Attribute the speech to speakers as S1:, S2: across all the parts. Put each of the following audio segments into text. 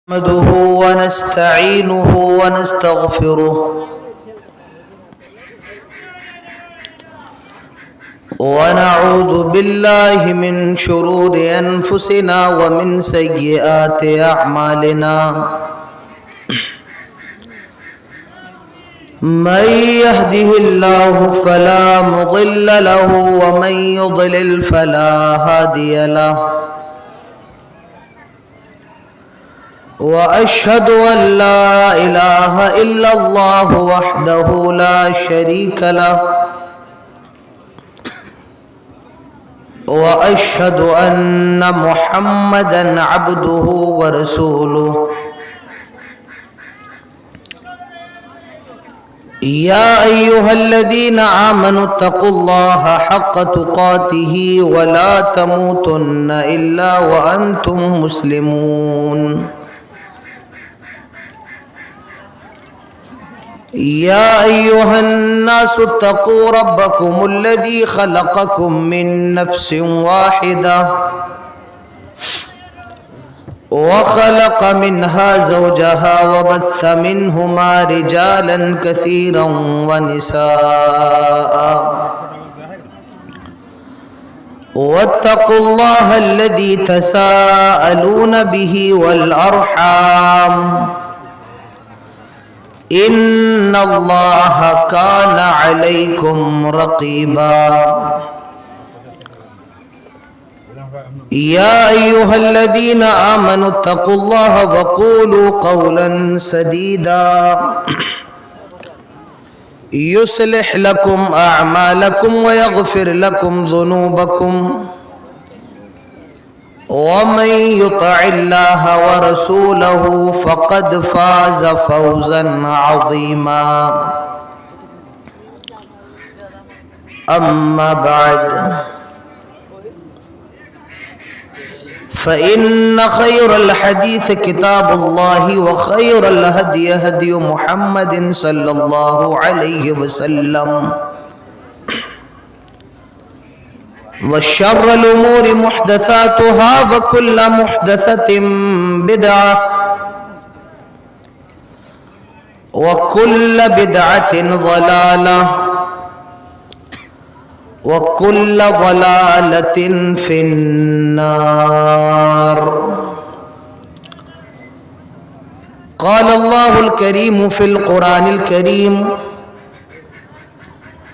S1: نحمده ونستعينه ونستغفره ونعوذ بالله من شرور أنفسنا ومن سيئات أعمالنا من يهده الله فلا مضل له ومن يضلل فلا هادي له وأشهد أن لا إله إلا الله وحده لا شريك له وأشهد أن محمدًا عبده ورسوله يا أيها الذين آمنوا اتقوا الله حق تقاته ولا تموتن إلا وأنتم مسلمون يا أيها الناس اتقوا ربكم الذي خلقكم من نفس واحدة وخلق منها زوجها وبث منهما رجالا كثيرا ونساء واتقوا الله الذي تساءلون به والأرحام إن الله كان عليكم رقيبا يا أيها الذين آمنوا اتقوا الله وقولوا قولا سديدا يصلح لكم أعمالكم ويغفر لكم ذنوبكم ومن يطع الله ورسوله فقد فاز فوزا عظيما أما بعد فإن خير الحديث كتاب الله وخير الهدي هدي محمد صلى الله عليه وسلم وشر الأمور محدثاتها وكل محدثة بدعة وكل بدعة ضلالة وكل ضلالة في النار. قال الله الكريم في القرآن الكريم: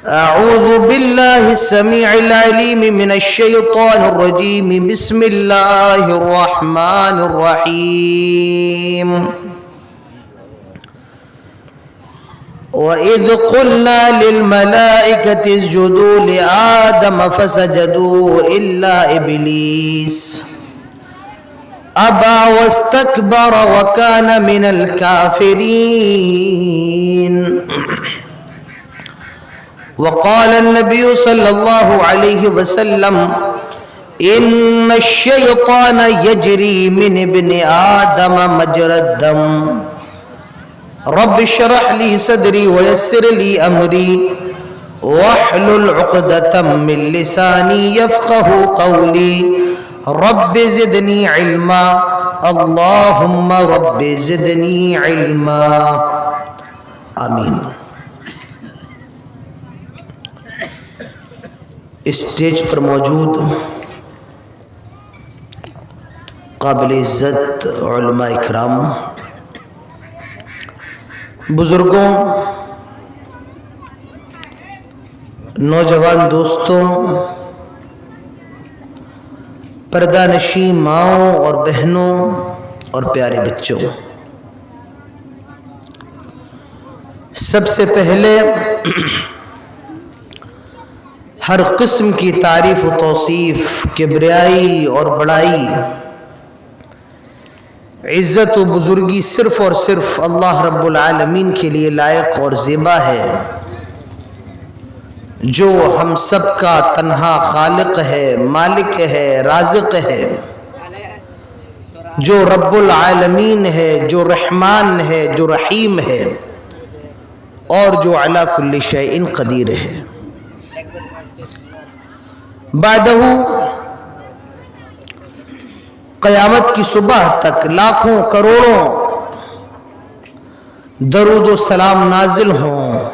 S1: أعوذ بالله السميع العليم من الشيطان الرجيم بسم الله الرحمن الرحيم وإذ قلنا للملائكة اسجدوا لآدم فسجدوا إلا إبليس أبى واستكبر وكان من الكافرين. وقال النبي صلى الله عليه وسلم: إن الشيطان يجري من ابن آدم مجرى الدم. رب اشرح لي صدري ويسر لي أمري واحلل عقدة من لساني يفقه قولي رب زدني علما اللهم رب زدني علما آمین. اسٹیج پر موجود قابل عزت علماء اکرام، بزرگوں، نوجوان دوستوں، پردہ نشین ماؤں اور بہنوں اور پیارے بچوں، سب سے پہلے ہر قسم کی تعریف و توصیف، کبریائی اور بڑائی، عزت و بزرگی صرف اور صرف اللہ رب العالمین کے لیے لائق اور زیبا ہے، جو ہم سب کا تنہا خالق ہے، مالک ہے، رازق ہے، جو رب العالمین ہے، جو رحمان ہے، جو رحیم ہے، اور جو علی کل شیء قدیر ہے. بعدہ قیامت کی صبح تک لاکھوں کروڑوں درود و سلام نازل ہوں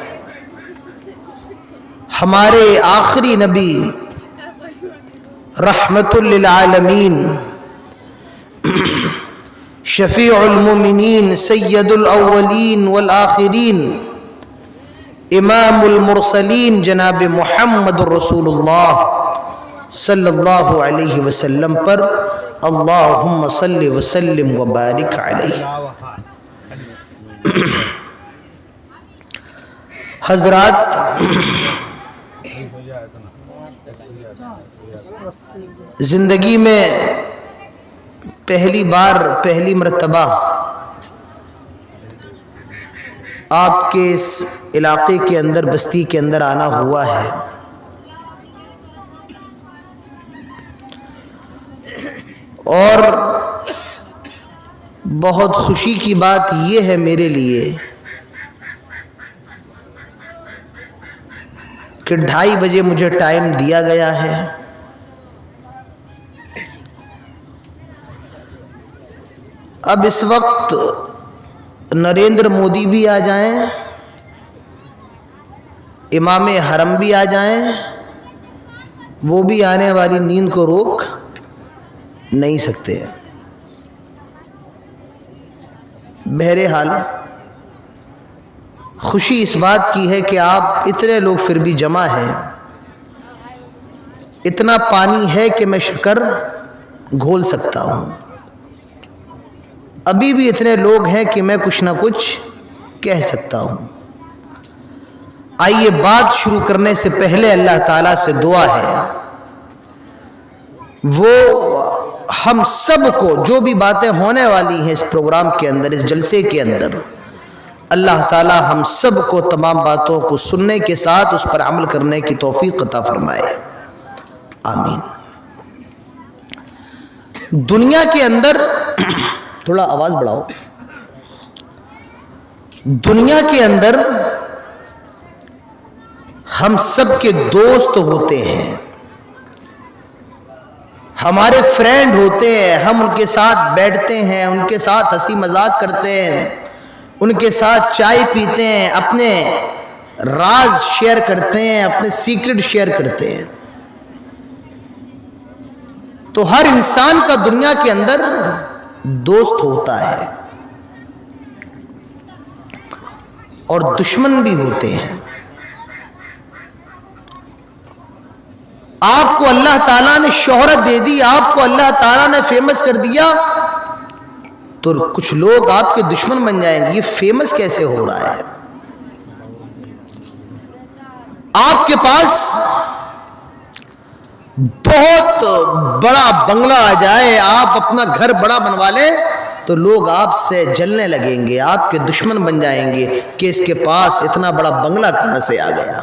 S1: ہمارے آخری نبی رحمت للعالمین شفیع المؤمنین سید الاولین والآخرین امام المرسلین جناب محمد رسول اللہ صلی اللہ علیہ وسلم پر اللہم صلی وسلم وبارک علیہ۔ حضرات، زندگی میں پہلی مرتبہ آپ کے اس علاقے کے اندر، بستی کے اندر آنا ہوا ہے، اور بہت خوشی کی بات یہ ہے میرے لیے کہ 2:30 بجے مجھے ٹائم دیا گیا ہے۔ اب اس وقت نریندر مودی بھی آ جائیں، امام حرم بھی آ جائیں، وہ بھی آنے والی نیند کو روک نہیں سکتے۔ بہرحال خوشی اس بات کی ہے کہ آپ اتنے لوگ پھر بھی جمع ہیں۔ اتنا پانی ہے کہ میں شکر گھول سکتا ہوں، ابھی بھی اتنے لوگ ہیں کہ میں کچھ نہ کچھ کہہ سکتا ہوں۔ آئیے بات شروع کرنے سے پہلے اللہ تعالیٰ سے دعا ہے وہ ہم سب کو جو بھی باتیں ہونے والی ہیں اس پروگرام کے اندر، اس جلسے کے اندر، اللہ تعالیٰ ہم سب کو تمام باتوں کو سننے کے ساتھ اس پر عمل کرنے کی توفیق عطا فرمائے، آمین۔ دنیا کے اندر تھوڑا آواز بڑھاؤ، دنیا کے اندر ہم سب کے دوست ہوتے ہیں، ہمارے فرینڈ ہوتے ہیں، ہم ان کے ساتھ بیٹھتے ہیں، ان کے ساتھ ہنسی مذاق کرتے ہیں، ان کے ساتھ چائے پیتے ہیں، اپنے راز شیئر کرتے ہیں، اپنے سیکرٹ شیئر کرتے ہیں۔ تو ہر انسان کا دنیا کے اندر دوست ہوتا ہے اور دشمن بھی ہوتے ہیں۔ آپ کو اللہ تعالیٰ نے شہرت دے دی، آپ کو اللہ تعالیٰ نے فیمس کر دیا، تو کچھ لوگ آپ کے دشمن بن جائیں گے۔ یہ فیمس کیسے ہو رہا ہے؟ آپ کے پاس بہت بڑا بنگلہ آ جائے، آپ اپنا گھر بڑا بنوا لیں، تو لوگ آپ سے جلنے لگیں گے، آپ کے دشمن بن جائیں گے کہ اس کے پاس اتنا بڑا بنگلہ کہاں سے آ گیا۔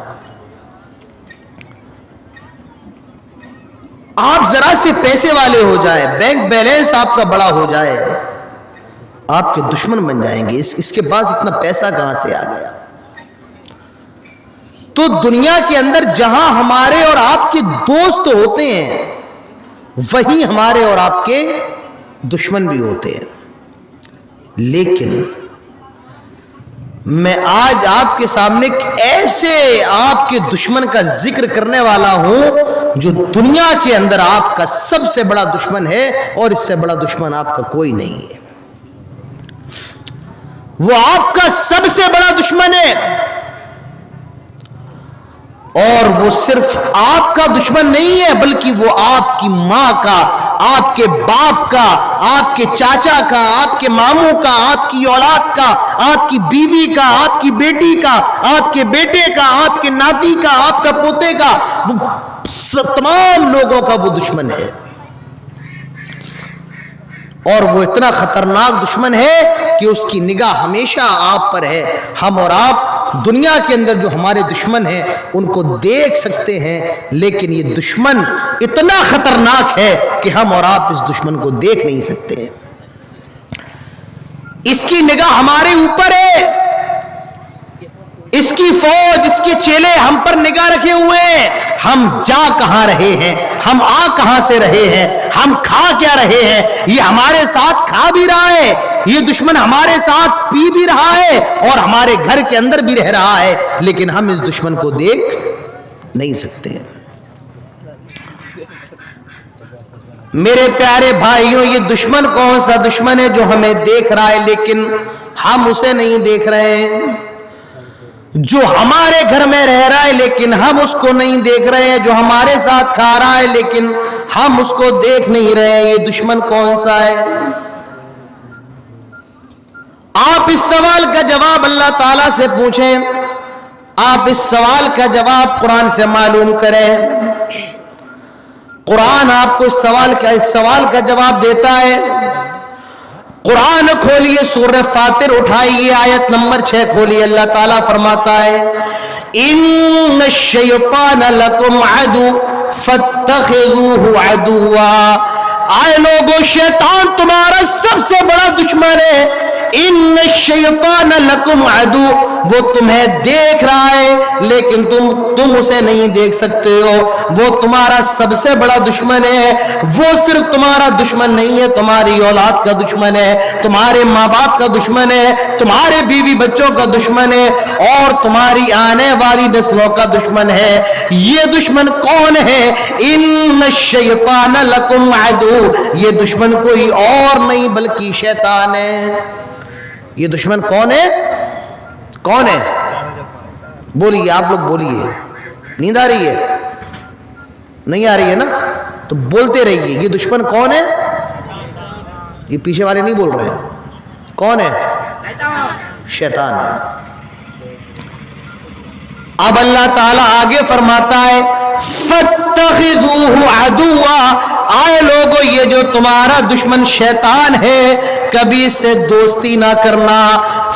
S1: آپ ذرا سے پیسے والے ہو جائیں، بینک بیلنس آپ کا بڑا ہو جائے، آپ کے دشمن بن جائیں گے، اس کے پاس اتنا پیسہ کہاں سے آ گیا۔ تو دنیا کے اندر جہاں ہمارے اور آپ کے دوست ہوتے ہیں، وہیں ہمارے اور آپ کے دشمن بھی ہوتے ہیں۔ لیکن میں آج آپ کے سامنے ایسے آپ کے دشمن کا ذکر کرنے والا ہوں جو دنیا کے اندر آپ کا سب سے بڑا دشمن ہے، اور اس سے بڑا دشمن آپ کا کوئی نہیں ہے۔ وہ آپ کا سب سے بڑا دشمن ہے، اور وہ صرف آپ کا دشمن نہیں ہے، بلکہ وہ آپ کی ماں کا، آپ کے باپ کا، آپ کے چاچا کا، آپ کے ماموں کا، آپ کی اولاد کا، آپ کی بیوی کا، آپ کی بیٹی کا، آپ کے بیٹے کا، آپ کے ناتی کا، آپ کا پوتے کا، وہ تمام لوگوں کا وہ دشمن ہے۔ اور وہ اتنا خطرناک دشمن ہے کہ اس کی نگاہ ہمیشہ آپ پر ہے۔ ہم اور آپ دنیا کے اندر جو ہمارے دشمن ہیں ان کو دیکھ سکتے ہیں، لیکن یہ دشمن اتنا خطرناک ہے کہ ہم اور آپ اس دشمن کو دیکھ نہیں سکتے۔ اس کی نگاہ ہمارے اوپر ہے، اس کی فوج، اس کے چیلے ہم پر نگاہ رکھے ہوئے ہیں۔ ہم جا کہاں رہے ہیں، ہم آ کہاں سے رہے ہیں, ہم کھا کیا رہے ہیں. یہ ہمارے ساتھ کھا بھی رہا ہے, یہ دشمن ہمارے ساتھ پی بھی رہا ہے اور ہمارے گھر کے اندر بھی رہ رہا ہے, لیکن ہم اس دشمن کو دیکھ نہیں سکتے. میرے پیارے بھائیوں, یہ دشمن کون سا دشمن ہے جو ہمیں دیکھ رہا ہے لیکن ہم اسے نہیں دیکھ رہے ہیں, جو ہمارے گھر میں رہ رہا ہے لیکن ہم اس کو نہیں دیکھ رہے ہیں, جو ہمارے ساتھ کھا رہا ہے لیکن ہم اس کو دیکھ نہیں رہے ہیں. یہ دشمن کون سا ہے؟ آپ اس سوال کا جواب اللہ تعالیٰ سے پوچھیں, آپ اس سوال کا جواب قرآن سے معلوم کریں. قرآن آپ کو اس سوال کا جواب دیتا ہے. قرآن کھولیے, سورہ فاطر اٹھائیے, آیت نمبر 6 کھولیے. اللہ تعالیٰ فرماتا ہے ان الشیطان لکم عدو فاتخذوہ عدوا. آئے لوگو, شیطان تمہارا سب سے بڑا دشمن ہے. ان الشیطان لکم عدو, وہ تمہیں دیکھ رہا ہے لیکن تم اسے نہیں دیکھ سکتے ہو. وہ تمہارا سب سے بڑا دشمن ہے. وہ صرف تمہارا دشمن نہیں ہے, تمہاری اولاد کا دشمن ہے, تمہارے ماں باپ کا دشمن ہے, تمہارے بیوی بچوں کا دشمن ہے اور تمہاری آنے والی نسلوں کا دشمن ہے. یہ دشمن کون ہے؟ ان الشیطان لکم عدو. یہ دشمن کوئی اور نہیں بلکہ شیطان ہے. یہ دشمن کون ہے؟ کون ہے؟ بولیے, آپ لوگ بولیے. نیند آ رہی ہے؟ نہیں آ رہی ہے نا, تو بولتے رہیے. یہ دشمن کون ہے؟ یہ پیچھے والے نہیں بول رہے ہیں. کون ہے؟ شیطان ہے. اب اللہ تعالیٰ آگے فرماتا ہے فاتخذوہ عدوا. آئے لوگو, یہ جو تمہارا دشمن شیطان ہے کبھی اس سے دوستی نہ کرنا.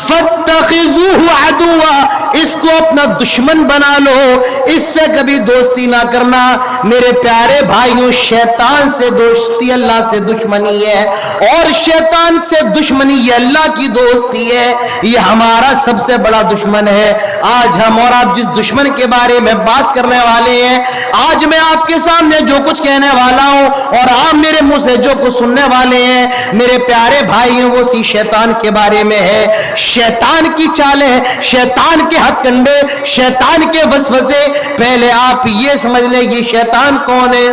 S1: فاتخذوہ عدوا, اس کو اپنا دشمن بنا لو, اس سے کبھی دوستی نہ کرنا. میرے پیارے بھائیوں, شیطان سے دوستی اللہ سے دشمنی ہے اور شیطان سے دشمنی یہ اللہ کی دوستی ہے. یہ ہمارا سب سے بڑا دشمن ہے. آج ہم اور آپ جس دشمن کے بارے میں بات کرنے والے ہیں, آج میں آپ کے سامنے جو کچھ کہنے والا ہوں اور آپ میرے منہ سے جو کچھ سننے والے ہیں, میرے پیارے بھائیوں, وہ اسی شیطان کے بارے میں ہے. شیطان کی چالیں, شیطان کے ہتھ کنڈے, شیطان کے وسوسے. پہلے آپ یہ سمجھ لیں یہ شیطان کون ہے.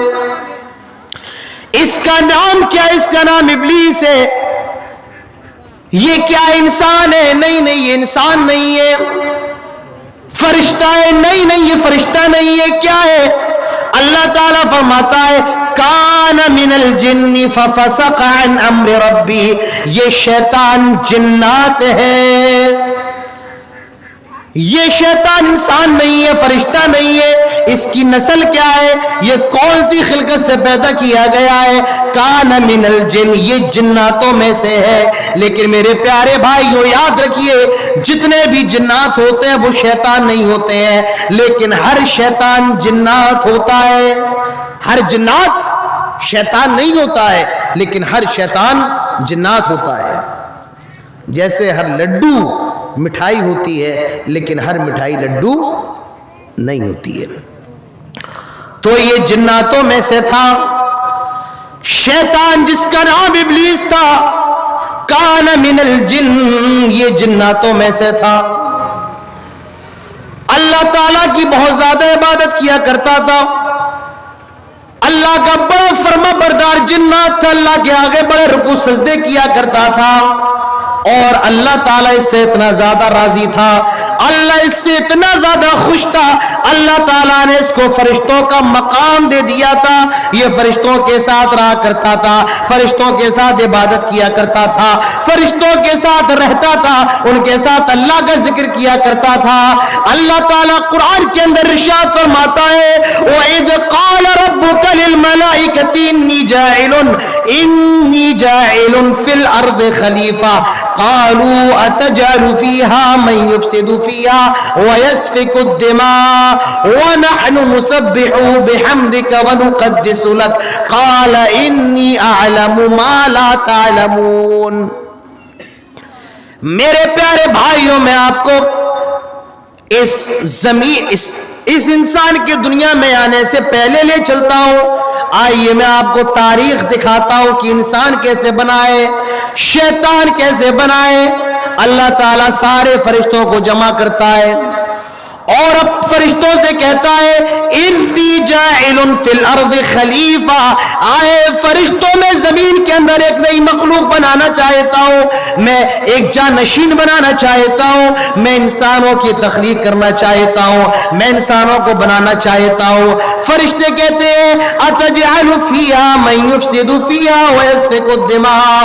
S1: اس کا نام کیا؟ اس کا نام ابلیس ہے. یہ کیا انسان ہے؟ نہیں, یہ انسان نہیں ہے. فرشتہ ہے؟ نہیں, یہ فرشتہ نہیں ہے. کیا ہے؟ اللہ تعالیٰ فرماتا ہے کان من الجن ففسق عن امر ربی. یہ شیطان جنات ہے. یہ شیطان انسان نہیں ہے, فرشتہ نہیں ہے. اس کی نسل کیا ہے؟ یہ کون سی خلقت سے پیدا کیا گیا ہے؟ کان من الجن, یہ جناتوں میں سے ہے. لیکن میرے پیارے بھائیوں, یاد رکھیے, جتنے بھی جنات ہوتے ہیں وہ شیطان نہیں ہوتے ہیں, لیکن ہر شیطان جنات ہوتا ہے. ہر جنات شیطان نہیں ہوتا ہے, لیکن ہر شیطان جنات ہوتا ہے. جیسے ہر لڈو مٹھائی ہوتی ہے لیکن ہر مٹھائی لڈو نہیں ہوتی ہے. تو یہ جناتوں میں سے تھا شیطان جس کا نام ابلیس تھا. کان من الجن, یہ جناتوں میں سے تھا. اللہ تعالیٰ کی بہت زیادہ عبادت کیا کرتا تھا. اللہ کا بڑا فرما بردار جنات تھا. اللہ کے آگے بڑے رکوع سجدے کیا کرتا تھا اور اللہ تعالیٰ اس سے اتنا زیادہ راضی تھا, اللہ اس سے اتنا زیادہ خوش تھا, اللہ تعالیٰ نے اس کو فرشتوں کا مقام دے دیا تھا. یہ فرشتوں کے ساتھ رہا کرتا تھا, فرشتوں کے ساتھ عبادت کیا کرتا تھا, فرشتوں کے ساتھ رہتا تھا, ان کے ساتھ اللہ کا ذکر کیا کرتا تھا. اللہ تعالیٰ قرآن کے اندر ارشاد فرماتا ہے وَإِذْ قَالَ رَبُّكَ لِلْمَلَائِكَةِ إِنِّي جَاعِلٌ فِي الْأَرْضِ خَلِيفَةً قالوا اتجعل فيها من يفسد فيها ويسفك الدماء ونحن نسبح بحمدك ونقدس لك قال اني اعلم ما لا تعلمون. میرے پیارے بھائیوں, میں آپ کو اس انسان کی دنیا میں آنے سے پہلے لے چلتا ہوں. آئیے میں آپ کو تاریخ دکھاتا ہوں کہ انسان کیسے بنائے، شیطان کیسے بنائے۔ اللہ تعالیٰ سارے فرشتوں کو جمع کرتا ہے اور اب فرشتوں سے کہتا ہے انی جاعل فی الارض خلیفہ، آئے فرشتوں میں زمین کے اندر ایک نئی مخلوق بنانا چاہتا ہوں، میں ایک جانشین بنانا چاہتا ہوں، میں انسانوں کی تخلیق کرنا چاہتا ہوں، میں انسانوں کو بنانا چاہتا ہوں۔ فرشتے کہتے ہیں اتجعل فیہا من یفسد فیہا ویسفک الدماء،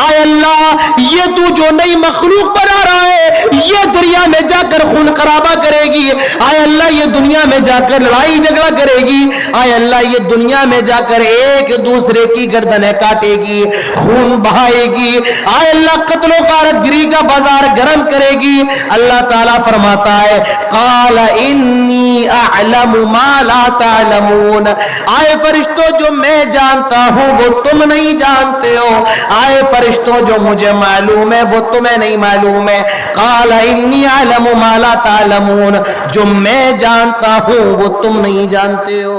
S1: آئے اللہ یہ تو جو نئی مخلوق بنا رہا ہے یہ دنیا میں جا کر خون خرابہ کرے گی، آئے اللہ یہ دنیا میں جا کر لڑائی جھگڑا کرے گی، آئے اللہ یہ دنیا میں جا کر ایک دوسرے کی گردنیں کاٹے گی، خون بہائے گی، آئے اللہ قتل و غارت گری کا بازار گرم کرے گی۔ اللہ تعالیٰ فرماتا ہے قال انی اعلم ما لا تعلمون، آئے فرشتوں جو میں جانتا ہوں وہ تم نہیں جانتے ہو، آئے فرشتوں جو مجھے معلوم ہے وہ تمہیں نہیں معلوم ہے۔ قال انی اعلم ما لا تعلمون، جو میں جانتا ہوں وہ تم نہیں جانتے ہو۔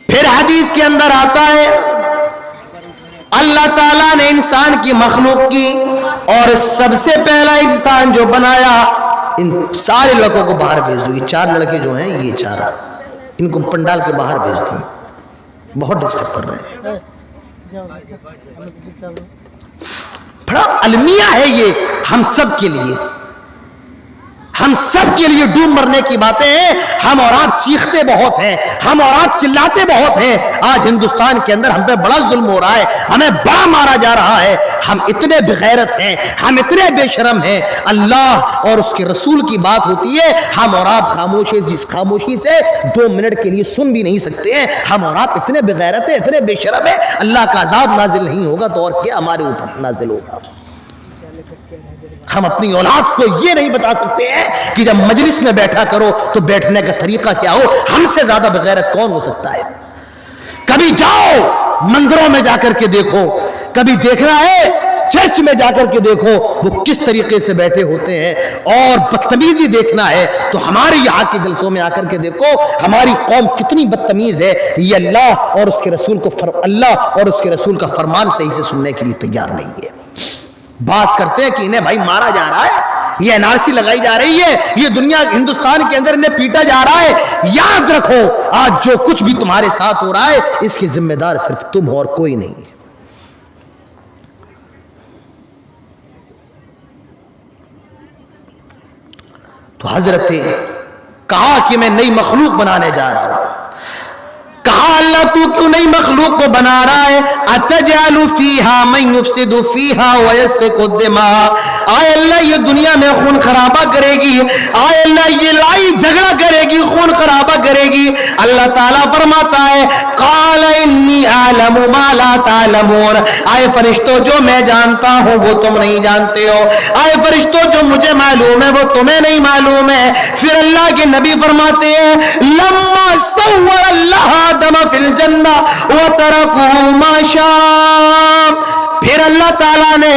S1: پھر حدیث کے اندر آتا ہے اللہ تعالیٰ نے انسان کی مخلوق کی اور سب سے پہلا انسان جو بنایا، ان سارے لڑکوں کو باہر بھیج دو، یہ 4 لڑکے جو ہیں یہ 4 ان کو پنڈال کے باہر بھیج دو، بہت ڈسٹرب کر رہے ہیں۔ بڑا المیہ ہے یہ ہم سب کے لیے، ہم سب کے لیے ڈوب مرنے کی باتیں ہیں۔ ہم اور آپ چیختے بہت ہیں، ہم اور آپ چلاتے بہت ہیں۔ آج ہندوستان کے اندر ہم پہ بڑا ظلم ہو رہا ہے، ہمیں بڑا مارا جا رہا ہے، ہم اتنے بغیرت ہیں، ہم اتنے بے شرم ہیں۔ اللہ اور اس کے رسول کی بات ہوتی ہے، ہم اور آپ خاموشی سے 2 منٹ کے لیے سن بھی نہیں سکتے ہیں۔ ہم اور آپ اتنے بغیرت ہیں، اتنے بے شرم ہیں، اللہ کا عذاب نازل نہیں ہوگا تو اور کیا ہمارے اوپر نازل ہوگا۔ ہم اپنی اولاد کو یہ نہیں بتا سکتے ہیں کہ جب مجلس میں بیٹھا کرو تو بیٹھنے کا طریقہ کیا ہو۔ ہم سے زیادہ بغیرت کون ہو سکتا ہے؟ کبھی جاؤ مندروں میں جا کر کے دیکھو، کبھی دیکھنا ہے چرچ میں جا کر کے دیکھو وہ کس طریقے سے بیٹھے ہوتے ہیں، اور بدتمیزی دیکھنا ہے تو ہمارے یہاں کے جلسوں میں آ کر کے دیکھو ہماری قوم کتنی بدتمیز ہے۔ یہ اللہ اور اس کے رسول کا فرمان صحیح سے سننے کے لیے تیار نہیں ہے۔ بات کرتے ہیں کہ انہیں بھائی مارا جا رہا ہے، یہ NRC لگائی جا رہی ہے، یہ دنیا ہندوستان کے اندر انہیں پیٹا جا رہا ہے۔ یاد رکھو آج جو کچھ بھی تمہارے ساتھ ہو رہا ہے اس کے ذمہ دار صرف تم ہو اور کوئی نہیں ہے۔ تو حضرت کہا کہ میں نئی مخلوق بنانے جا رہا ہوں۔ کہا اللہ تو کیوں نئی مخلوق کو بنا رہا ہے؟ اتجعل فیہا من یفسد فیہا ویسفک الدماء، آئے اللہ یہ دنیا میں خون خرابہ کرے گی، آئے اللہ یہ لڑائی جھگڑا کرے گی، خون خرابہ کرے گی۔ اللہ تعالیٰ فرماتا ہے قال انی اعلم ما لا تعلمون، آئے فرشتوں جو میں جانتا ہوں وہ تم نہیں جانتے ہو، آئے فرشتوں جو مجھے معلوم ہے وہ تمہیں نہیں معلوم ہے۔ پھر اللہ کے نبی فرماتے ہیں لما صور اللہ آدم فی الجنہ وترکہ ما شاء، پھر اللہ تعالیٰ نے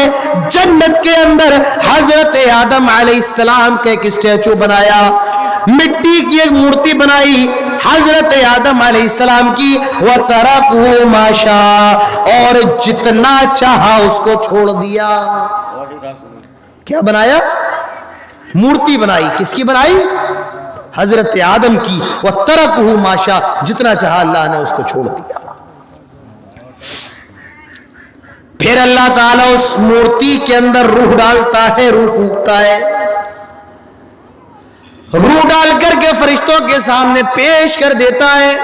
S1: جنت کے اندر حضرت آدم علیہ السلام کا ایک اسٹیچو بنایا، مٹی کی ایک مورتی بنائی حضرت آدم علیہ السلام کی، وترکہ ما شاء، اور جتنا چاہا اس کو چھوڑ دیا۔ کیا بنایا؟ مورتی بنائی، کس کی بنائی؟ حضرت آدم کی، وترکہ ما شاء، جتنا چاہا اللہ نے اس کو چھوڑ دیا۔ پھر اللہ تعالیٰ اس مورتی کے اندر روح ڈالتا ہے، روح پھونکتا ہے، روح ڈال کر کے فرشتوں کے سامنے پیش کر دیتا ہے۔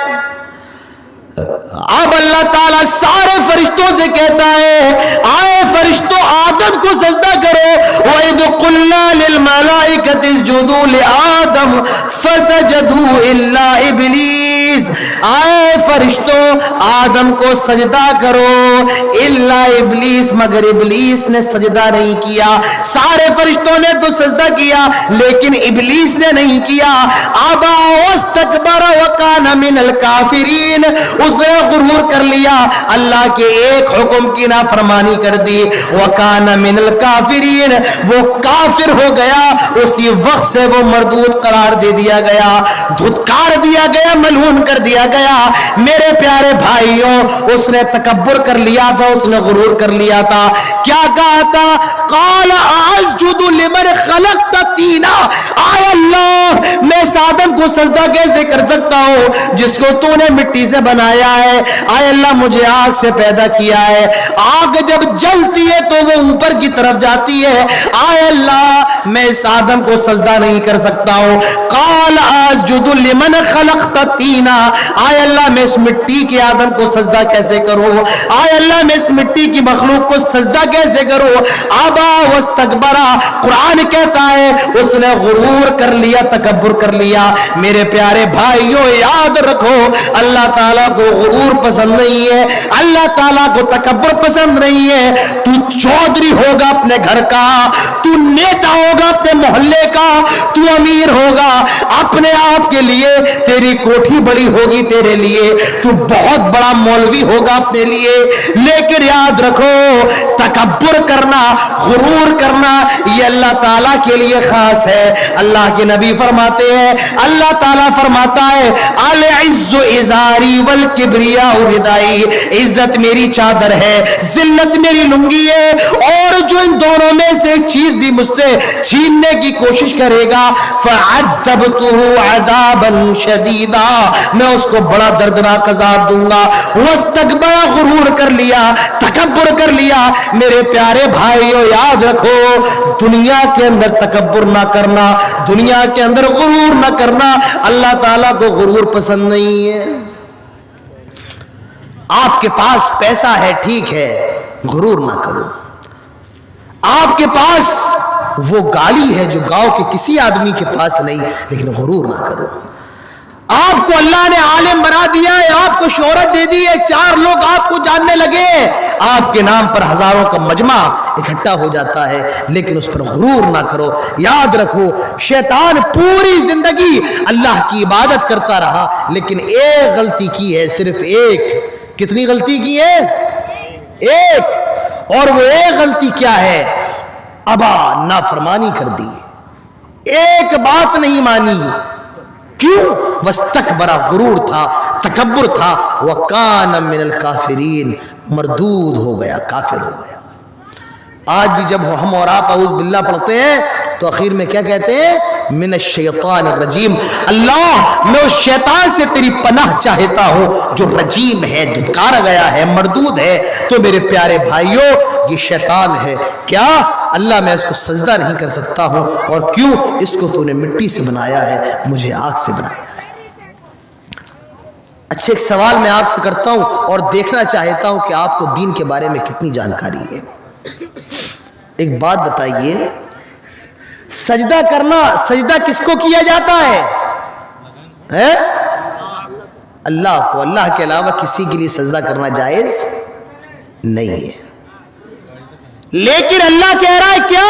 S1: اب اللہ تعالیٰ سارے فرشتوں سے کہتا ہے آئے فرشتوں آدم کو سجدہ کرو، وَإِذْ قُلْنَا لِلْمَلَائِكَةِ اسْجُدُوا لِآدَمَ فَسَجَدُوا إِلَّا إِبْلِيسَ، آئے فرشتوں آدم کو سجدہ کرو الا ابلیس، مگر ابلیس نے سجدہ نہیں کیا۔ سارے فرشتوں نے تو سجدہ کیا لیکن ابلیس نے نہیں کیا۔ ابا واستکبر وکان من الکافرین، اس نے غرور کر لیا، اللہ کے ایک حکم کی نافرمانی کر دی، وکان من الکافرین، وہ کافر ہو گیا، اسی وقت سے وہ مردود قرار دے دیا گیا، دھتکار دیا گیا، ملعون کر دیا گیا۔ میرے پیارے بھائیوں، اس نے تکبر کر لیا تھا، اس نے غرور کر لیا تھا۔ کیا کہا تھا؟ قال اسجد لمن خلقت طینا، آئے اللہ میں اس آدم کو سجدہ کیسے کر سکتا ہوں جس کو تو نے مٹی سے بنایا ہے؟ آئے اللہ مجھے آگ سے پیدا کیا ہے، آگ جب جلتی ہے تو وہ اوپر کی طرف جاتی ہے، آئے اللہ میں اس آدم کو سجدہ نہیں کر سکتا ہوں۔ قال اسجد لمن خلقت طینا، آئے اللہ میں اس مٹی کے آدم کو سجدہ کیسے کروں؟ آئے اللہ میں اس مٹی کی مخلوق کو سجدہ کیسے کروں؟ ابا واستکبرا، قرآن کہتا ہے اس نے غرور کر لیا، تکبر کر لیا۔ میرے پیارے بھائیوں یاد رکھو، اللہ تعالیٰ کو غرور پسند نہیں ہے، اللہ تعالیٰ کو تکبر پسند نہیں ہے۔ تو چودھری ہوگا اپنے گھر کا، تو نیتا ہوگا اپنے محلے کا، تو امیر ہوگا اپنے آپ کے لیے، تیری کوٹھی بڑی ہوگی تیرے لیے، تو بہت بڑا مولوی ہوگا اپنے لیے، لیکن یاد رکھو تکبر کرنا، غرور کرنا یہ اللہ تعالیٰ کے لیے خاص ہے۔ اللہ کے نبی فرماتے ہیں، اللہ تعالیٰ فرماتا ہے العز ازاری والکبریاء ردائی، عزت میری چادر ہے، ذلت میری لنگی ہے، اور جو ان دونوں میں سے ایک چیز بھی مجھ سے چھیننے کی کوشش کرے گا فعذبتہ عذابا شدیدا، میں اس کو بڑا دردناک عذاب دوں گا۔ واستکبر، غرور کر لیا، تکبر کر لیا۔ میرے پیارے بھائیو یاد رکھو، دنیا کے اندر تکبر نہ کرنا، دنیا کے اندر غرور نہ کرنا، اللہ تعالیٰ کو غرور پسند نہیں ہے۔ آپ کے پاس پیسہ ہے ٹھیک ہے، غرور نہ کرو۔ آپ کے پاس وہ گاڑی ہے جو گاؤں کے کسی آدمی کے پاس نہیں، لیکن غرور نہ کرو۔ آپ کو اللہ نے عالم بنا دیا ہے، آپ کو شہرت دے دی ہے، 4 لوگ آپ کو جاننے لگے، آپ کے نام پر ہزاروں کا مجمع اکٹھا ہو جاتا ہے، لیکن اس پر غرور نہ کرو۔ یاد رکھو شیطان پوری زندگی اللہ کی عبادت کرتا رہا، لیکن ایک غلطی کی ہے، صرف ایک۔ کتنی غلطی کی ہے؟ ایک۔ اور وہ ایک غلطی کیا ہے؟ ابا، نافرمانی کر دی، ایک بات نہیں مانی۔ کیوں؟ واستکبر، غرور تھا، تکبر تھا، وکان من الکافرین، مردود ہو گیا، کافر ہو گیا۔ آج بھی جب ہم اور آپ اعوذ باللہ پڑھتے ہیں تو اخیر میں کیا کہتے ہیں؟ من الشیطان الرجیم، اللہ میں اس شیطان سے تیری پناہ چاہتا ہوں جو رجیم ہے، دھتکارا گیا ہے، مردود ہے۔ تو میرے پیارے بھائیوں یہ شیطان ہے۔ کیا؟ اللہ میں اس کو سجدہ نہیں کر سکتا ہوں، اور کیوں؟ اس کو تو نے مٹی سے بنایا ہے، مجھے آگ سے بنایا ہے۔ اچھا ایک سوال میں آپ سے کرتا ہوں اور دیکھنا چاہتا ہوں کہ آپ کو دین کے بارے میں کتنی جانکاری ہے۔ ایک بات بتائیے، سجدہ کرنا، سجدہ کس کو کیا جاتا ہے؟ اللہ کو۔ اللہ کے علاوہ کسی کے لیے سجدہ کرنا جائز نہیں ہے، لیکن اللہ کہہ رہا ہے کیا؟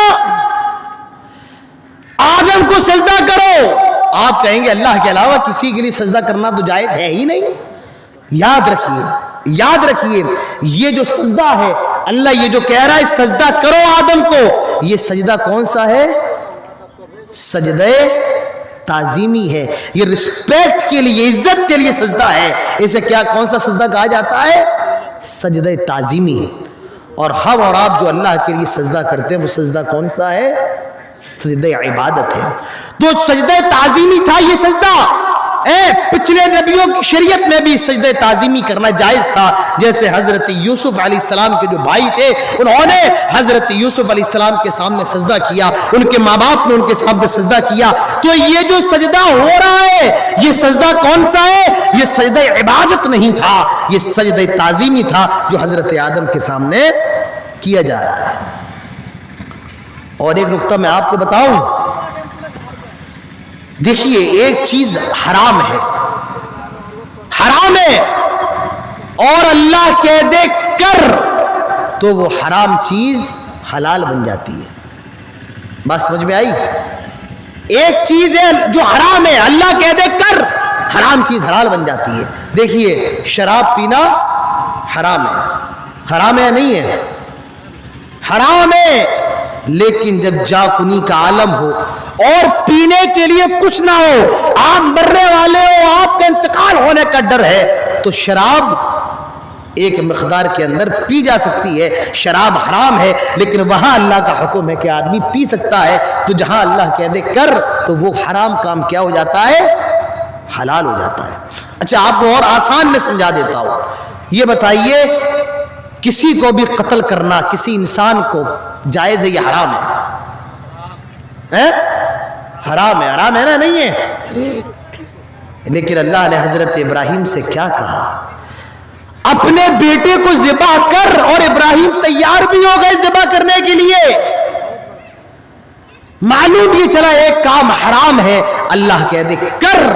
S1: آدم کو سجدہ کرو۔ آپ کہیں گے اللہ کے علاوہ کسی کے لیے سجدہ کرنا تو جائز ہے ہی نہیں۔ یاد رکھیے، یاد رکھیے، یہ جو سجدہ ہے، اللہ یہ جو کہہ رہا ہے سجدہ کرو آدم کو، یہ سجدہ کون سا ہے؟ سجدہ تعظیمی ہے، یہ رسپیکٹ کے لیے، عزت کے لیے سجدہ ہے۔ اسے کیا، کون سا سجدہ کہا جاتا ہے؟ سجدہ تعظیمی۔ اور ہم اور آپ جو اللہ کے لیے سجدہ کرتے ہیں وہ سجدہ کون سا ہے؟ سجدہ عبادت ہے۔ تو سجدہ تعظیمی تھا یہ سجدہ۔ پچھلے نبیوں کی شریعت میں بھی سجدہ تعظیمی کرنا جائز تھا، جیسے حضرت یوسف علیہ السلام کے جو بھائی تھے انہوں نے حضرت یوسف علیہ السلام کے سامنے سجدہ کیا، ان کے ماں باپ نے ان کے سامنے سجدہ کیا۔ تو یہ جو سجدہ ہو رہا ہے یہ سجدہ کون سا ہے؟ یہ سجدہ عبادت نہیں تھا، یہ سجدہ تعظیمی تھا جو حضرت آدم کے سامنے کیا جا رہا ہے۔ اور ایک نقطہ میں آپ کو بتاؤں، دیکھیے ایک چیز حرام ہے، حرام ہے اور اللہ کہہ دے کر تو وہ حرام چیز حلال بن جاتی ہے. بات سمجھ میں آئی؟ ایک چیز ہے جو حرام ہے، اللہ کہہ دے کر، حرام چیز حلال بن جاتی ہے. دیکھیے شراب پینا حرام ہے، حرام ہے نہیں ہے؟ حرام ہے. لیکن جب جاکنی کا عالم ہو اور پینے کے لیے کچھ نہ ہو، آپ مرنے والے ہو، آپ کا انتقال ہونے کا ڈر ہے، تو شراب ایک مقدار کے اندر پی جا سکتی ہے. شراب حرام ہے لیکن وہاں اللہ کا حکم ہے کہ آدمی پی سکتا ہے. تو جہاں اللہ کہہ دے کر تو وہ حرام کام کیا ہو جاتا ہے؟ حلال ہو جاتا ہے. اچھا آپ کو اور آسان میں سمجھا دیتا ہوں. یہ بتائیے کسی کو بھی قتل کرنا کسی انسان کو جائز ہے یا حرام ہے؟ حرام ہے. حرام ہے نا؟ نہیں ہے. لیکن اللہ نے حضرت ابراہیم سے کیا کہا؟ اپنے بیٹے کو ذبح کر، اور ابراہیم تیار بھی ہو گئے ذبح کرنے کے لیے. معلوم یہ چلا ایک کام حرام ہے، اللہ کہہ دے کر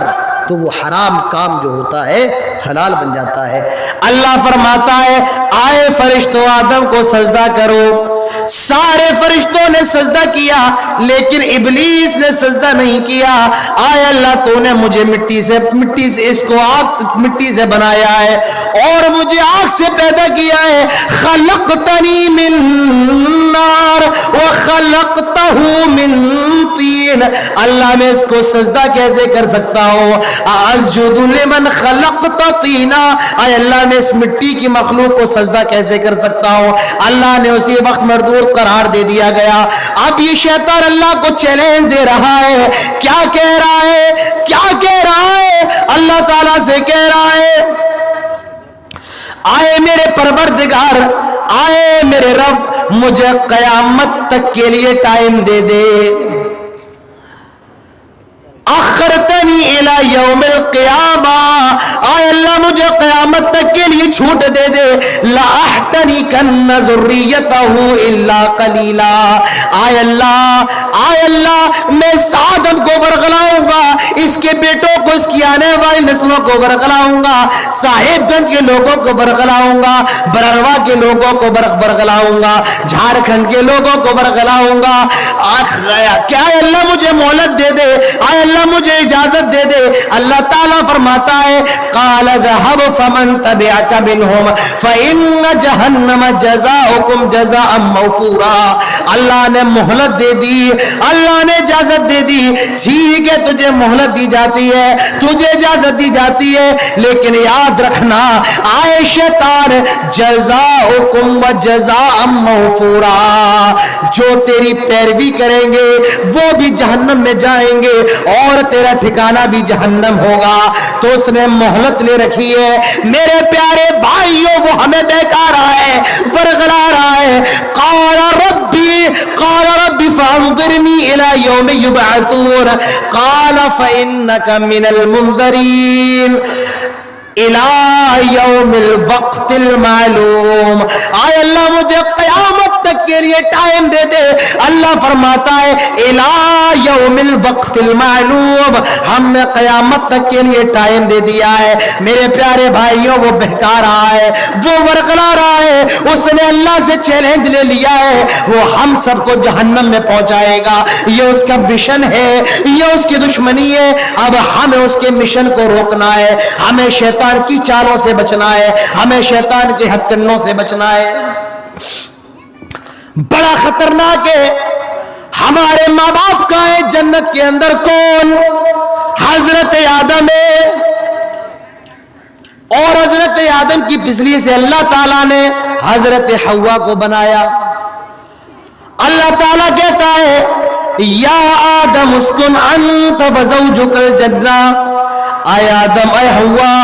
S1: تو وہ حرام کام جو ہوتا ہے حلال بن جاتا ہے. اللہ فرماتا ہے آئے فرشتوں آدم کو سجدہ کرو. سارے فرشتوں نے سجدہ کیا لیکن ابلیس نے سجدہ نہیں کیا. آئے اللہ تو نے مجھے مٹی سے اس کو مٹی سے بنایا ہے اور مجھے آگ سے پیدا کیا ہے. خلقتنی من نار وخلقتہ من طین. اللہ میں اس کو سجدہ کیسے کر سکتا ہوں؟ اسجد لمن خلقت طینا. اے اللہ میں اس مٹی کی مخلوق کو سجدہ کیسے کر سکتا ہوں؟ اللہ نے اسی وقت مردود قرار دے دیا گیا. اب یہ شیطان اللہ کو چیلنج دے رہا ہے. کیا کہہ رہا ہے؟ کیا کہہ رہا ہے؟ اللہ تعالیٰ سے کہہ رہا ہے آئے میرے پروردگار، آئے میرے رب، مجھے قیامت تک کے لیے ٹائم دے دے. اخرتنی الی یوم القیامہ، آئے اللہ مجھے قیامت تک کے لیے چھوٹ دے دے. لَأَحْتَنِكَنَّ ذُرِّيَّتَهُ إِلَّا قَلِيلًا. آئے اللہ میں اس آدم کو برگلاؤں گا، اس کے بیٹوں کو، اس کی آنے والی نسلوں کو برگلاؤں گا، صاحب گنج کے لوگوں کو برگلاؤں گا، برروا کے لوگوں کو برگلاؤں گا، جھارکھنڈ کے لوگوں کو برگلاؤں گا. کیا اللہ مجھے مہلت دے دے، آئے اللہ مجھے اجازت دے دے. اللہ تعالیٰ فرماتا ہے قال ذهب فمن تبعك منهم فإن جهنم جزاؤكم جزاء موفورا. اللہ نے مہلت دے دی، اللہ نے اجازت دے دی. ٹھیک ہے تجھے مہلت دی جاتی ہے، تجھے اجازت دی جاتی ہے، لیکن یاد رکھنا آئے شیطان جزاؤکم وجزاء موفورا. جو تیری پیروی کریں گے وہ بھی جہنم میں جائیں گے اور تیرا ٹھکانہ بھی جہنم ہوگا. تو اس نے مہلت لے رکھی ہے. میرے پیارے بھائیوں وہ ہمیں بہکا رہا ہے، برگلا رہا ہے. قال ربی فانظرنی الی یوم یبعثون قال فإنک من المنذرین الى یوم الوقت المعلوم. آئے اللہ مجھے قیامت تک کے لیے ٹائم دے دے. اللہ فرماتا ہے الى یوم الوقت المعلوم، ہم نے قیامت تک کے لیے ٹائم دے دیا ہے. میرے پیارے بھائیوں وہ بہکا رہا ہے، وہ ورغلا رہا ہے، اس نے اللہ سے چیلنج لے لیا ہے، وہ ہم سب کو جہنم میں پہنچائے گا. یہ اس کا مشن ہے، یہ اس کی دشمنی ہے. اب ہمیں اس کے مشن کو روکنا ہے، ہمیں شیطان کی چالوں سے بچنا ہے، ہمیں شیطان کے ہتھکنڈوں سے بچنا ہے. بڑا خطرناک ہے. ہمارے ماں باپ کا ہے جنت کے اندر کون؟ حضرت آدم ہے. اور حضرت آدم کی پسلی سے اللہ تعالیٰ نے حضرت حوا کو بنایا. اللہ تعالیٰ کہتا ہے یا آدم اسکن انت وزوجک الجنہ. اے آدم، اے حوا،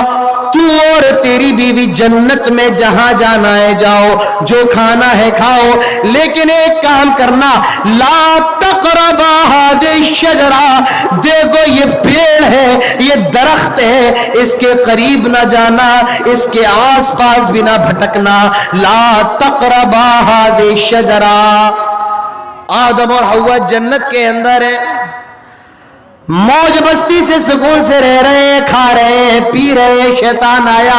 S1: تو اور تیری بیوی جنت میں جہاں جانا ہے جاؤ، جو کھانا ہے کھاؤ، لیکن ایک کام کرنا، لا تقربا هذه الشجرہ. دیکھو یہ پیڑ ہے، یہ درخت ہے، اس کے قریب نہ جانا، اس کے آس پاس بھی نہ بھٹکنا. لا تقربا هذه الشجرہ. آدم اور حوا جنت کے اندر ہے، موج مستی سے سکون سے رہ رہے ہیں، کھا رہے ہیں، پی رہے ہیں. شیطان آیا،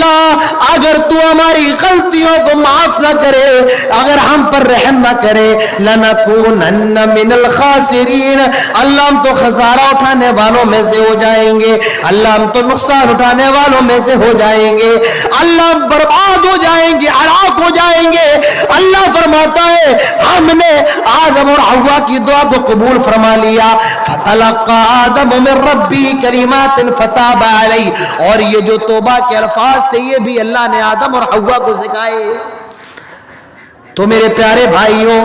S1: اللہ اگر تو ہماری غلطیوں کو معاف نہ کرے, اگر ہم پر رحم نہ کرے, لنکونن من الخاسرین, اللہ ہم تو خسارہ اٹھانے والوں میں سے ہو جائیں گے, اللہ ہم تو نقصان اٹھانے والوں میں سے ہو جائیں گے, اللہ برباد ہو جائیں گے, ہلاک ہو جائیں گے. اللہ فرماتا ہے ہم نے آدم اور حوا کی دعا کو قبول فرما لیا. فتلقى آدم من ربه کلمات فتاب علیہ, اور یہ جو توبہ کے الفاظ تھے یہ بھی اللہ نے آدم اور حوا کو سکھائے. تو میرے پیارے بھائیوں,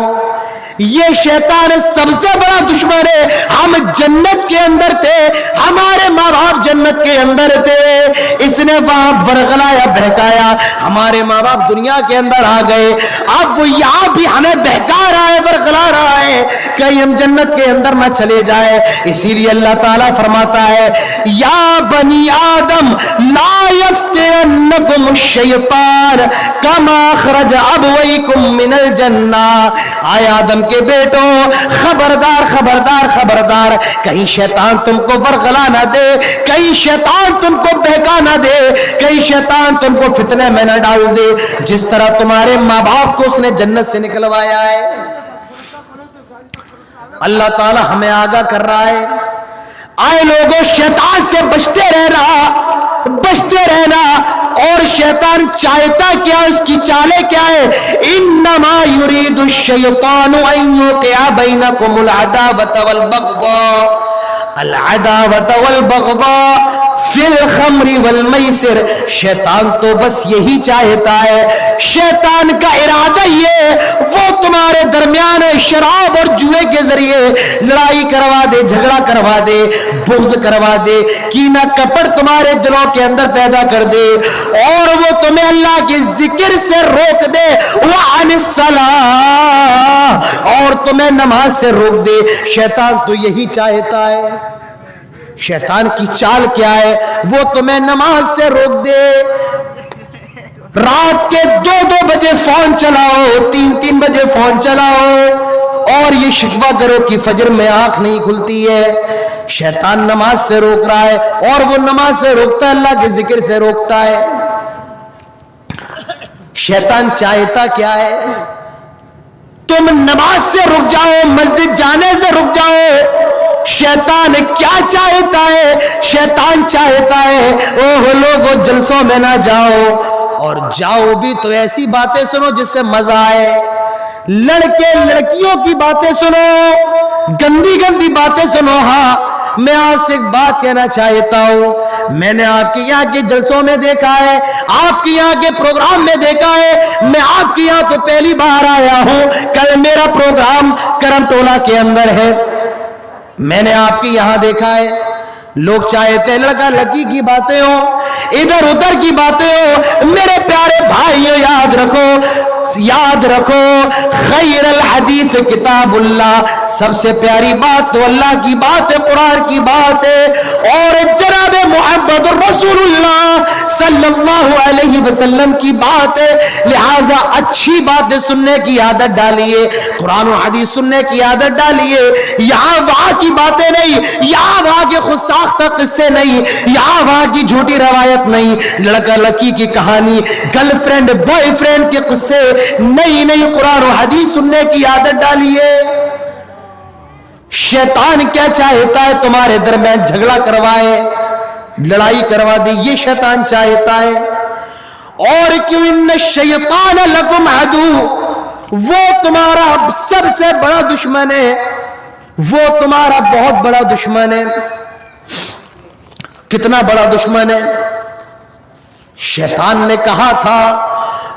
S1: یہ شیطان سب سے بڑا دشمن ہے. ہم جنت کے اندر تھے, ہمارے ماں باپ جنت کے اندر تھے, اس نے وہاں ورغلایا بہکایا, ہمارے ماں باپ دنیا کے اندر آ گئے, اب وہ یہاں بھی ہمیں بہکا رہا ہے, ورغلا رہا ہے, کہیں ہم جنت کے اندر نہ چلے جائے. اسی لیے اللہ تعالیٰ فرماتا ہے یا بنی آدم لا یفتننکم الشیطان کما اخرج ابویکم من الجنہ. آئے آدم کے بیٹوں, خبردار خبردار خبردار, کہیں شیطان تم کو ورغلا نہ دے, کہیں شیطان تم کو بہکا نہ دے, کہیں شیطان تم کو فتنے میں نہ ڈال دے, جس طرح تمہارے ماں باپ کو اس نے جنت سے نکلوایا ہے. اللہ تعالی ہمیں آگاہ کر رہا ہے, آئے لوگوں شیطان سے بچتے رہنا, بچتے رہنا. اور شیطان چاہتا کیا, اس کی چالیں کیا ہے؟ انما یرید الشیطان ان یوقع بینکم العداوۃ والبغضاء, العداوۃ والبغضاء فی الخمر والمیسر. شیطان تو بس یہی چاہتا ہے, شیطان کا ارادہ یہ وہ تمہارے درمیان شراب اور جوئے کے ذریعے لڑائی کروا دے, جھگڑا کروا دے, بغض کروا دے, کینہ کپٹ تمہارے دلوں کے اندر پیدا کر دے, اور وہ تمہیں اللہ کے ذکر سے روک دے, وعن الصلاۃ, اور تمہیں نماز سے روک دے. شیطان تو یہی چاہتا ہے. شیطان کی چال کیا ہے؟ وہ تمہیں نماز سے روک دے. رات کے 2-2 بجے فون چلاؤ, 3-3 بجے فون چلاؤ, اور یہ شکوہ کرو کہ فجر میں آنکھ نہیں کھلتی ہے. شیطان نماز سے روک رہا ہے, اور وہ نماز سے روکتا ہے, اللہ کے ذکر سے روکتا ہے. شیطان چاہتا کیا ہے؟ تم نماز سے رک جاؤ, مسجد جانے سے رک جاؤ. شیطان کیا چاہتا ہے؟ شیطان چاہتا ہے اوہ لوگوں جلسوں میں نہ جاؤ, اور جاؤ بھی تو ایسی باتیں سنو جس سے مزہ آئے. لڑکے لڑکیوں کی باتیں سنو, گندی گندی باتیں سنو. ہاں میں آپ سے ایک بات کہنا چاہتا ہوں, میں نے آپ کے یہاں کے جلسوں میں دیکھا ہے, آپ کے یہاں کے پروگرام میں دیکھا ہے, میں آپ کے یہاں تو پہلی بار آیا ہوں. کل میرا پروگرام کرم ٹولہ کے اندر ہے, میں نے آپ کے یہاں دیکھا ہے, لوگ چاہتے ہیں لڑکا لڑکی کی باتیں ہوں, ادھر ادھر کی باتیں ہوں. میرے پیارے بھائیو یاد رکھو, یاد رکھو, خیر الحدیث کتاب اللہ, سب سے پیاری بات تو اللہ کی بات ہے, قرآن کی بات ہے, اور جناب محمد رسول اللہ صلی اللہ علیہ وسلم کی بات ہے. لہذا اچھی باتیں سننے کی عادت ڈالیے, قرآن و حدیث سننے کی عادت ڈالیے. یہاں وہاں کی باتیں نہیں, یہاں وہاں کے خود ساختہ قصے نہیں, یہاں وہاں کی جھوٹی روایت نہیں, لڑکا لڑکی کی کہانی, گرل فرینڈ بوائے فرینڈ کے قصے نہیں. قرآن و حدیث سننے کی عادت ڈالیے. شیطان کیا چاہتا ہے؟ تمہارے درمیان جھگڑا کروائے, لڑائی کروا دے, یہ شیطان چاہتا ہے. اور کیوں ان الشیطان لکم عدو, وہ تمہارا سب سے بڑا دشمن ہے, وہ تمہارا بہت بڑا دشمن ہے. کتنا بڑا دشمن ہے؟ شیطان نے کہا تھا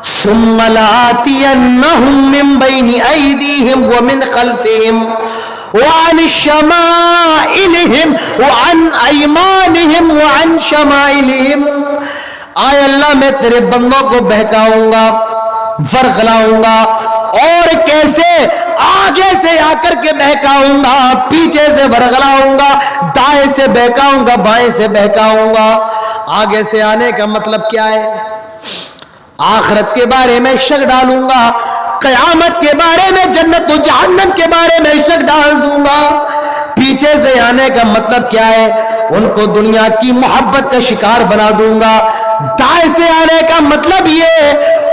S1: ثم لآتینہم من بین ایدیہم ومن خلفہم وعن شمائلہم وعن ایمانہم وعن شمائلہم. آئے اللہ میں تیرے بندوں کو بہکاؤں گا, ورغلاؤں گا, اور کیسے؟ آگے سے آ کر کے بہکاؤں گا, پیچھے سے ورغلاؤں گا, دائیں سے بہکاؤں گا, بائیں سے بہکاؤں گا. آگے سے آنے کا مطلب کیا ہے؟ آخرت کے بارے میں شک ڈالوں گا, قیامت کے بارے میں, جنت و جہنم کے بارے میں شک ڈال دوں گا. پیچھے سے آنے کا مطلب کیا ہے؟ ان کو دنیا کی محبت کا شکار بنا دوں گا۔ دائیں سے آنے کا مطلب یہ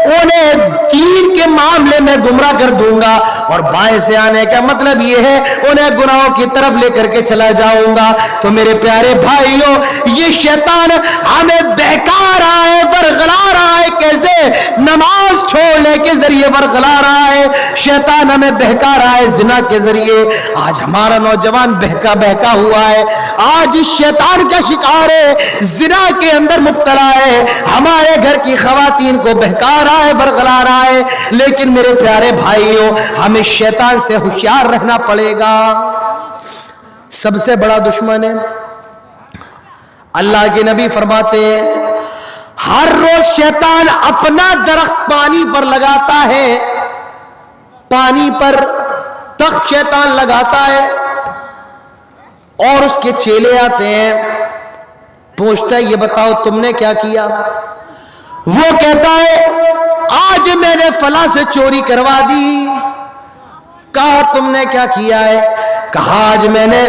S1: انہیں دین کے معاملے میں گمراہ کر دوں گا، اور بائیں سے آنے کا مطلب یہ ہے انہیں گناہوں کی طرف لے کر کے چلا جاؤں گا۔ تو میرے پیارے بھائیوں، یہ شیطان ہمیں بہکا رہا ہے، ورغلا رہا ہے۔ کیسے؟ نماز چھوڑنے کے ذریعے ورغلا رہا ہے شیطان، ہمیں بہکا رہا ہے زنا کے ذریعے۔ آج ہمارا نوجوان بہکا ہوا ہے، آج اس شیطان کا شکار ہے، زنا کے اندر مبتلا ہے، ہمارے گھر کی خواتین کو بہکا رہا ہے، ورغلا رہا ہے۔ لیکن میرے پیارے بھائیوں، ہمیں شیطان سے ہوشیار رہنا پڑے گا۔ سب سے بڑا دشمن ہے، اللہ کے نبی فرماتے ہیں ہر روز شیطان اپنا درخت پانی پر لگاتا ہے، پانی پر تخت شیطان لگاتا ہے، اور اس کے چیلے آتے ہیں، پوچھتا ہے یہ بتاؤ تم نے کیا کیا؟ وہ کہتا ہے آج میں نے فلاں سے چوری کروا دی۔ کہا تم نے کیا کیا ہے؟ کہا آج میں نے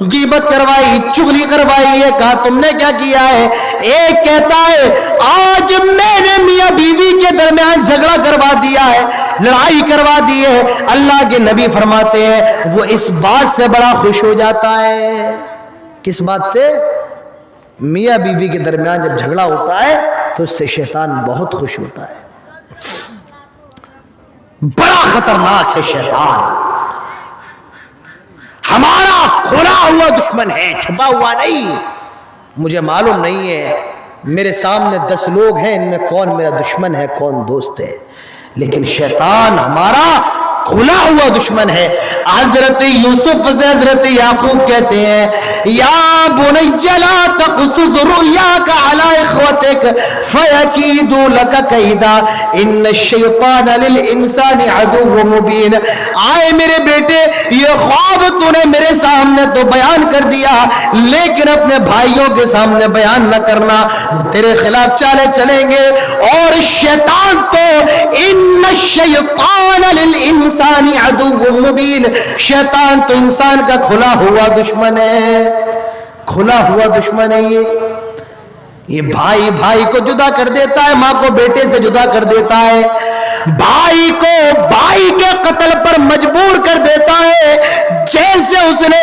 S1: غیبت کروائی، چغلی کروائی ہے۔ کہا تم نے کیا کیا ہے؟ ایک کہتا ہے آج میں نے میاں بیوی کے درمیان جھگڑا کروا دیا ہے، لڑائی کروا دی ہے۔ اللہ کے نبی فرماتے ہیں وہ اس بات سے بڑا خوش ہو جاتا ہے۔ کس بات سے؟ میاں بیوی کے درمیان جب جھگڑا ہوتا ہے تو اس سے شیطان بہت خوش ہوتا ہے۔ بڑا خطرناک ہے شیطان، ہمارا کھلا ہوا دشمن ہے، چھپا ہوا نہیں۔ مجھے معلوم نہیں ہے، میرے سامنے 10 لوگ ہیں، ان میں کون میرا دشمن ہے کون دوست ہے، لیکن شیطان ہمارا کھلا ہوا دشمن ہے۔ حضرت یوسف سے حضرت یعقوب کہتے ہیں یا بنی لا تقصص رؤیاک علی اخوتک فیکیدوا لک کیدا ان الشیطان للانسان عدو مبین۔ آئے میرے بیٹے، یہ خواب تو نے میرے سامنے تو بیان کر دیا، لیکن اپنے بھائیوں کے سامنے بیان نہ کرنا، وہ تیرے خلاف چالے چلیں گے۔ اور شیطان تو ان الشیطان للانسان عدو مبین، شیطان تو انسان کا کھلا ہوا دشمن ہے، کھلا ہوا دشمن ہے۔ یہ بھائی بھائی کو جدا کر دیتا ہے، ماں کو بیٹے سے جدا کر دیتا ہے، بھائی کو بھائی کے قتل پر مجبور کر دیتا ہے، جیسے اس نے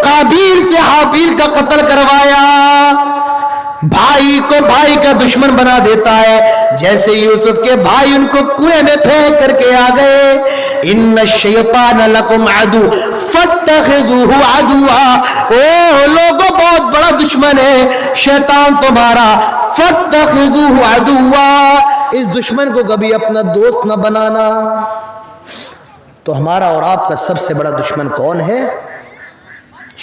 S1: قابیل سے حابیل کا قتل کروایا۔ بھائی کو بھائی کا دشمن بنا دیتا ہے، جیسے یوسف کے بھائی ان کو کنویں میں پھینک کر کے آ گئے۔ ان الشیطان لکم عدو فاتخذوہ عدوا، او لوگوں بہت بڑا دشمن ہے شیطان تمہارا، فاتخذوہ عدوا، اس دشمن کو کبھی اپنا دوست نہ بنانا۔ تو ہمارا اور آپ کا سب سے بڑا دشمن کون ہے؟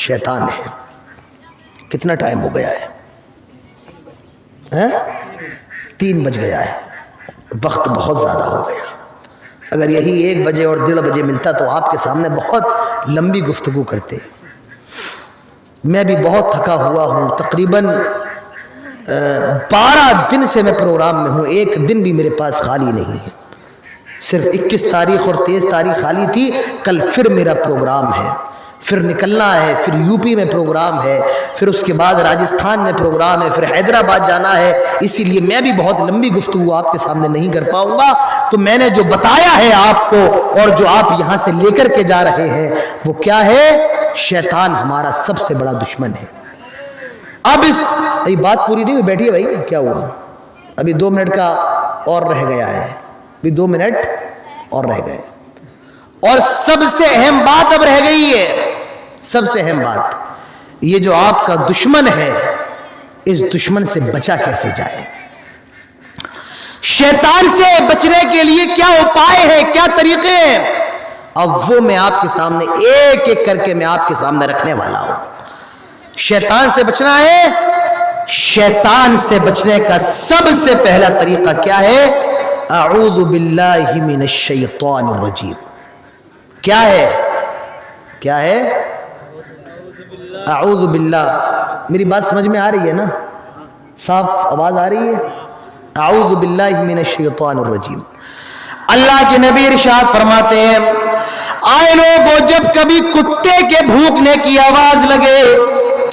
S1: شیطان ہے۔ کتنا ٹائم ہو گیا ہے؟ 3 بج گیا ہے، وقت بہت زیادہ ہو گیا۔ اگر یہی 1 بجے اور 1:30 بجے ملتا تو آپ کے سامنے بہت لمبی گفتگو کرتے۔ میں بھی بہت تھکا ہوا ہوں، تقریباً 12 دن سے میں پروگرام میں ہوں، ایک دن بھی میرے پاس خالی نہیں ہے، صرف 21 تاریخ اور 23 تاریخ خالی تھی، کل پھر میرا پروگرام ہے، پھر نکلنا ہے، پھر یوپی میں پروگرام ہے، پھر اس کے بعد راجستھان میں پروگرام ہے، پھر حیدرآباد جانا ہے، اسی لیے میں بھی بہت لمبی گفتگو آپ کے سامنے نہیں کر پاؤں گا۔ تو میں نے جو بتایا ہے آپ کو اور جو آپ یہاں سے لے کر کے جا رہے ہیں وہ کیا ہے؟ شیطان ہمارا سب سے بڑا دشمن ہے۔ اب یہ بات پوری نہیں ہوئی، بیٹھیے بھائی، کیا ہوا؟ ابھی 2 منٹ کا اور رہ گیا ہے، ابھی 2 منٹ اور رہ گئے، اور سب سے اہم بات اب رہ گئی ہے، سب سے اہم بات، یہ جو آپ کا دشمن ہے، اس دشمن سے بچا کیسے جائے؟ شیطان سے بچنے کے لیے کیا اپائے ہیں، کیا طریقے ہیں؟ اب وہ میں آپ کے سامنے ایک ایک کر کے میں آپ کے سامنے رکھنے والا ہوں۔ شیطان سے بچنا ہے، شیطان سے بچنے کا سب سے پہلا طریقہ کیا ہے؟ اعوذ باللہ من الشیطان الرجیم۔ کیا ہے؟ کیا ہے؟ اعوذ باللہ۔ میری بات سمجھ میں آ رہی ہے نا؟ صاف آواز آ رہی ہے؟ اعوذ باللہ من الشیطان الرجیم۔ اللہ کے نبی ارشاد فرماتے ہیں آئے لوگوں، جب کبھی کتے کے بھونکنے کی آواز لگے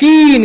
S1: 3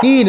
S1: 3।